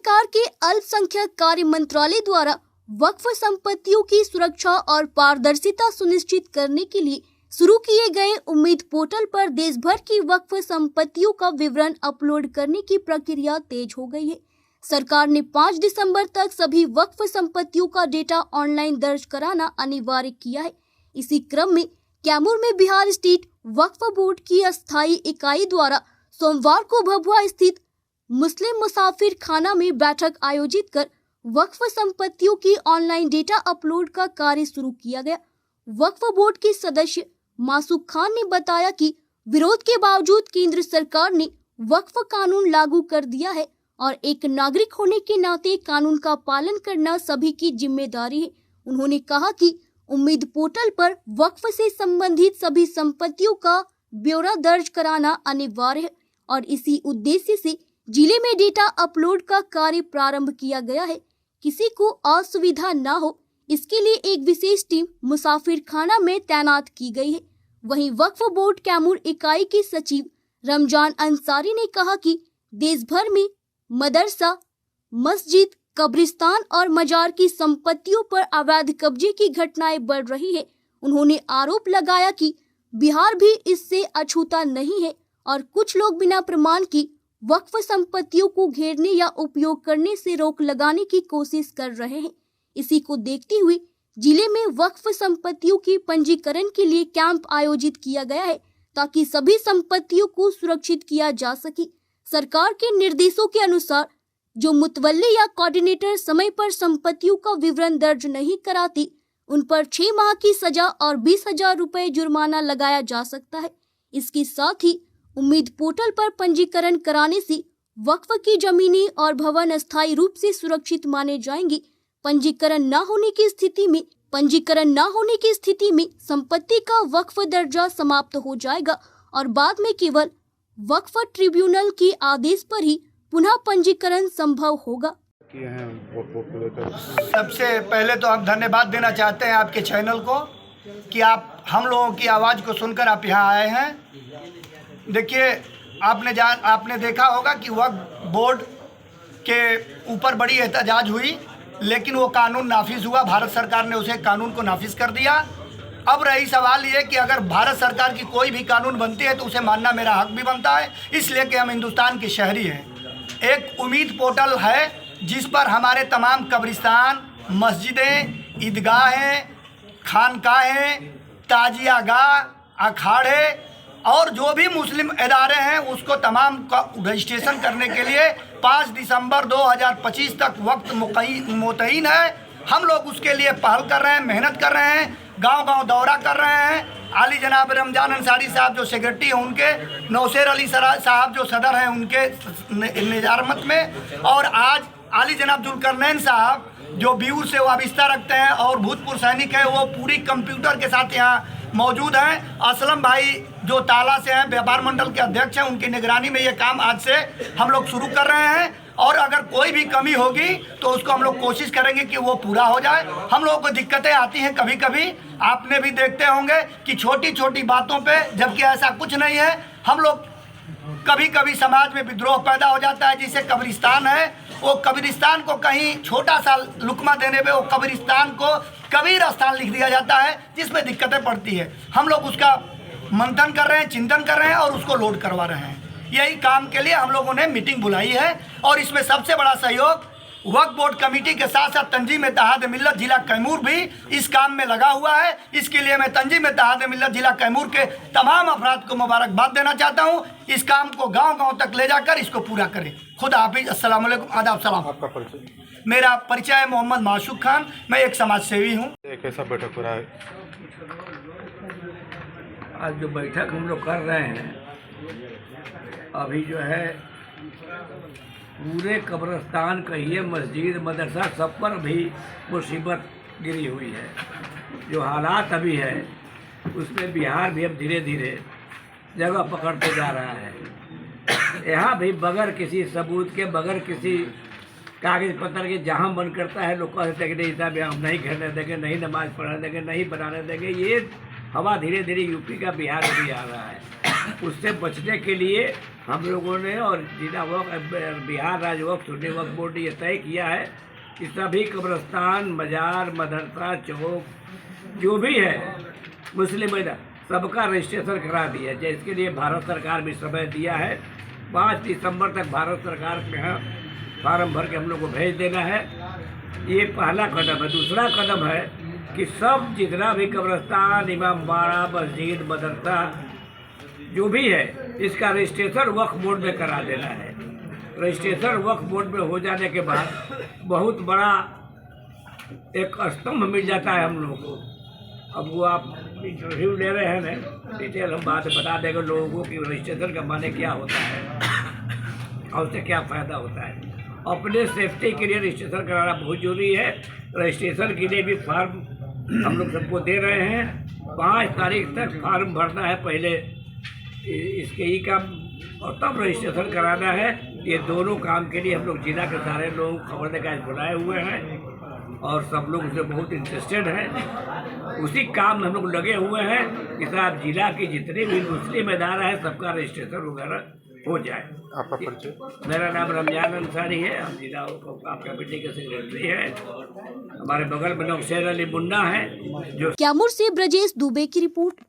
सरकार के अल्पसंख्यक कार्य मंत्रालय द्वारा वक्फ संपत्तियों की सुरक्षा और पारदर्शिता सुनिश्चित करने के लिए शुरू किए गए उम्मीद पोर्टल पर देश भर की वक्फ संपत्तियों का विवरण अपलोड करने की प्रक्रिया तेज हो गई है। सरकार ने 5 दिसंबर तक सभी वक्फ संपत्तियों का डेटा ऑनलाइन दर्ज कराना अनिवार्य किया है। इसी क्रम में कैमूर में बिहार स्टेट वक्फ बोर्ड की अस्थायी इकाई द्वारा सोमवार को भभुआ स्थित मुस्लिम मुसाफिर खाना में बैठक आयोजित कर वक्फ संपत्तियों की ऑनलाइन डेटा अपलोड का कार्य शुरू किया गया। वक्फ बोर्ड के सदस्य मासूक खान ने बताया कि विरोध के बावजूद केंद्र सरकार ने वक्फ कानून लागू कर दिया है और एक नागरिक होने के नाते कानून का पालन करना सभी की जिम्मेदारी है। उन्होंने कहा कि उम्मीद पोर्टल पर वक्फ से संबंधित सभी संपत्तियों का ब्यौरा दर्ज कराना अनिवार्य है और इसी उद्देश्य से जिले में डेटा अपलोड का कार्य प्रारंभ किया गया है। किसी को असुविधा न हो इसके लिए एक विशेष टीम मुसाफिर खाना में तैनात की गई है। वहीं वक्फ बोर्ड कैमूर इकाई के सचिव रमजान अंसारी ने कहा कि देश भर में मदरसा, मस्जिद, कब्रिस्तान और मजार की संपत्तियों पर अवैध कब्जे की घटनाएं बढ़ रही है। उन्होंने आरोप लगाया कि बिहार भी इससे अछूता नहीं है और कुछ लोग बिना प्रमाण की वक्फ संपत्तियों को घेरने या उपयोग करने से रोक लगाने की कोशिश कर रहे हैं। इसी को देखते हुए जिले में वक्फ संपत्तियों के पंजीकरण के लिए कैंप आयोजित किया गया है ताकि सभी संपत्तियों को सुरक्षित किया जा सके। सरकार के निर्देशों के अनुसार जो मुतवल्ली या कोऑर्डिनेटर समय पर संपत्तियों का विवरण दर्ज नहीं कराती उन पर 6 माह की सजा और 20,000 रुपए जुर्माना लगाया जा सकता है। इसके साथ ही उम्मीद पोर्टल पर पंजीकरण कराने से वक्फ की जमीनें और भवन अस्थायी रूप से सुरक्षित माने जाएंगे। पंजीकरण न होने की स्थिति में संपत्ति का वक्फ दर्जा समाप्त हो जाएगा और बाद में केवल वक्फ ट्रिब्यूनल के आदेश पर ही पुनः पंजीकरण संभव होगा। सबसे पहले तो हम धन्यवाद देना चाहते हैं आपके चैनल को कि आप हम लोगों की आवाज़ को सुनकर आप यहाँ आए हैं। देखिए, आपने देखा होगा कि वक्फ बोर्ड के ऊपर बड़ी एहतजाज हुई, लेकिन वो कानून नाफिज हुआ। भारत सरकार ने उसे कानून को नाफिज कर दिया। अब रही सवाल ये कि अगर भारत सरकार की कोई भी कानून बनती है तो उसे मानना मेरा हक भी बनता है, इसलिए कि हम हिंदुस्तान के शहरी हैं। एक उम्मीद पोर्टल है जिस पर हमारे तमाम कब्रिस्तान, मस्जिदें, ईदगाहें, खानकाहें, ताजियागाह, अखाड़े और जो भी मुस्लिम इदारे हैं उसको तमाम का रजिस्ट्रेशन करने के लिए 5 दिसंबर 2025 तक वक्त मुतय्यन है। हम लोग उसके लिए पहल कर रहे हैं, मेहनत कर रहे हैं, गांव-गांव दौरा कर रहे हैं। आली जनाब रमजान अंसारी साहब जो सेक्रेटरी हैं उनके, नौशेर अली साहब जो सदर हैं उनके निजामत में, और आज आली जनाब जुल्करनैन साहब जो ब्यूर से वाबिस्ता रखते हैं और भूतपूर्व सैनिक है, वो पूरी कंप्यूटर के साथ यहाँ मौजूद हैं। असलम भाई जो ताला से हैं, व्यापार मंडल के अध्यक्ष हैं, उनकी निगरानी में ये काम आज से हम लोग शुरू कर रहे हैं और अगर कोई भी कमी होगी तो उसको हम लोग कोशिश करेंगे कि वो पूरा हो जाए। हम लोगों को दिक्कतें आती हैं कभी कभी, आपने भी देखते होंगे कि छोटी छोटी बातों पे, जबकि ऐसा कुछ नहीं है। हम लोग कभी कभी समाज में विद्रोह पैदा हो जाता है। जैसे कब्रिस्तान है, वो कब्रिस्तान को कहीं छोटा सा लुकमा देने पे वो कब्रिस्तान को कबीर स्थान लिख दिया जाता है, जिसमें दिक्कतें पड़ती है। हम लोग उसका मंथन कर रहे हैं, चिंतन कर रहे हैं और उसको लोड करवा रहे हैं। यही काम के लिए हम लोगों ने मीटिंग बुलाई है और इसमें सबसे बड़ा सहयोग वक्फ बोर्ड कमेटी के साथ साथ तंजीम इत्तेहाद मिल्लत जिला कैमूर भी इस काम में लगा हुआ है। इसके लिए मैं तंजीम इत्तेहाद मिल्लत जिला कैमूर के तमाम अफराद को मुबारकबाद देना चाहता हूँ। इस काम को गांव-गांव तक ले जाकर इसको पूरा करें। खुदा हाफिज, अस्सलाम वालेकुम, आदाब, सलाम। आपका परिचय? मेरा परिचय है मोहम्मद मासूक खान, मैं एक समाज सेवी हूँ। कैसा बैठक हो रहा है? आज जो बैठक हम लोग कर रहे हैं, अभी जो है पूरे कब्रिस्तान कहिए, मस्जिद, मदरसा, सब पर भी मुसीबत गिरी हुई है। जो हालात अभी है उसमें बिहार भी अब धीरे धीरे जगह पकड़ते जा रहा है। यहाँ भी बगैर किसी सबूत के, बगैर किसी कागज पत्र के जहाँ मन करता है लोग कहते हैं कि नहीं साहब हम नहीं घेरने देंगे, नहीं नमाज पढ़ने देंगे, नहीं बनाने देंगे। ये हवा धीरे धीरे यूपी का बिहार में भी आ रहा है। उससे बचने के लिए हम लोगों ने और जिला वक्फ बिहार राज्य वक्फ सुन्नी वक्फ बोर्ड ने यह तय किया है कि सभी कब्रस्तान, मजार, मदरसा, चौक जो भी है मुस्लिम सबका रजिस्ट्रेशन करा दिया जाए। इसके लिए भारत सरकार भी समय दिया है। 5 दिसंबर तक भारत सरकार के यहाँ फार्म भर के हम लोग को भेज देना है। ये पहला कदम है। दूसरा कदम है कि सब जितना भी कब्रस्तान, इमाम बाड़ा, मस्जिद, मदरसा जो भी है इसका रजिस्ट्रेशन वक्फ बोर्ड में करा देना है। रजिस्ट्रेशन वक्फ बोर्ड में हो जाने के बाद बहुत बड़ा एक स्तंभ मिल जाता है हम लोग को। अब वो आप इंटरव्यू ले रहे हैं ना, डिटेल हम बात बता देंगे लोगों को कि रजिस्ट्रेशन का माने क्या होता है और उससे क्या फ़ायदा होता है। अपने सेफ्टी के लिए रजिस्ट्रेशन कराना बहुत जरूरी है। रजिस्ट्रेशन के लिए भी फार्म हम लोग सबको दे रहे हैं। 5 तारीख तक फार्म भरना है पहले इसके ही काम और तब रजिस्ट्रेशन कराना है। ये दोनों काम के लिए हम लोग जिला के सारे लोग खबर देकर बुलाए हुए हैं और सब लोग उसमें बहुत इंटरेस्टेड हैं। उसी काम में हम लोग लगे हुए हैं कि साहब जिला के जितने भी मुस्लिम इदारा है सबका रजिस्ट्रेशन वगैरह हो जाए। आपका परिचय? मेरा नाम रमजान अंसारी है। हम जिला कमेटी के सेक्रेटरी है। हमारे बगल में नौशेर अली मुन्ना है जो कैमूर से ब्रजेश दुबे की रिपोर्ट।